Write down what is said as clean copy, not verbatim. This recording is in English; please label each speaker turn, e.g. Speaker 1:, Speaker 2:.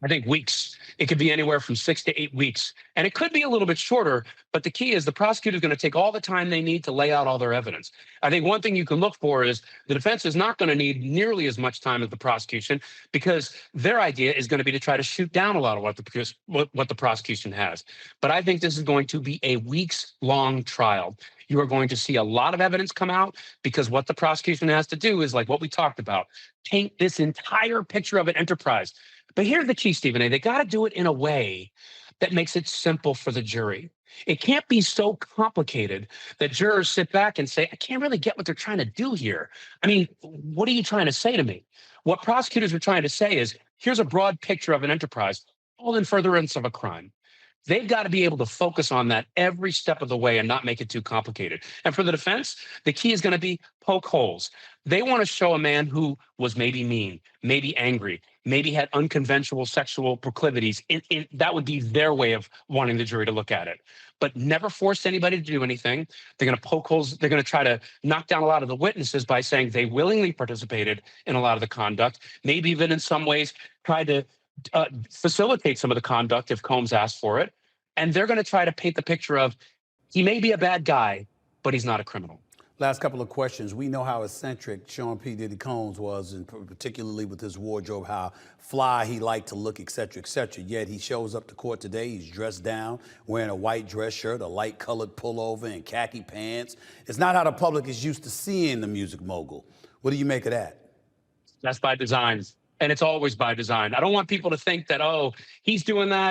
Speaker 1: I think weeks. It could be anywhere from 6 to 8 weeks. And it could be a little bit shorter, but the key is the prosecutor is going to take all the time they need to lay out all their evidence. I think one thing you can look for is the defense is not going to need nearly as much time as the prosecution, because their idea is going to be to try to shoot down a lot of what the prosecution has. But I think this is going to be a weeks-long trial. You are going to see a lot of evidence come out, because what the prosecution has to do is, like what we talked about, paint this entire picture of an enterprise. But here's the key, Stephen A. They got to do it in a way that makes it simple for the jury. It can't be so complicated that jurors sit back and say, I can't really get what they're trying to do here. I mean, what are you trying to say to me? What prosecutors are trying to say is, here's a broad picture of an enterprise, all in furtherance of a crime. They've got to be able to focus on that every step of the way and not make it too complicated. And for the defense, the key is going to be poke holes. They want to show a man who was maybe mean, maybe angry, maybe had unconventional sexual proclivities. That would be their way of wanting the jury to look at it. But never force anybody to do anything. They're going to poke holes. They're going to try to knock down a lot of the witnesses by saying they willingly participated in a lot of the conduct, maybe even in some ways try to facilitate some of the conduct if Combs asked for it. And they're going to try to paint the picture of, he may be a bad guy, but he's not a criminal.
Speaker 2: Last couple of questions. We know how eccentric Sean P. Diddy Combs was, and particularly with his wardrobe, how fly he liked to look, et cetera, yet he shows up to court today, he's dressed down, wearing a white dress shirt, a light colored pullover, and khaki pants. It's not how the public is used to seeing the music mogul. What do you make of that?
Speaker 1: That's by design. And it's always by design. I don't want people to think that, oh, he's doing that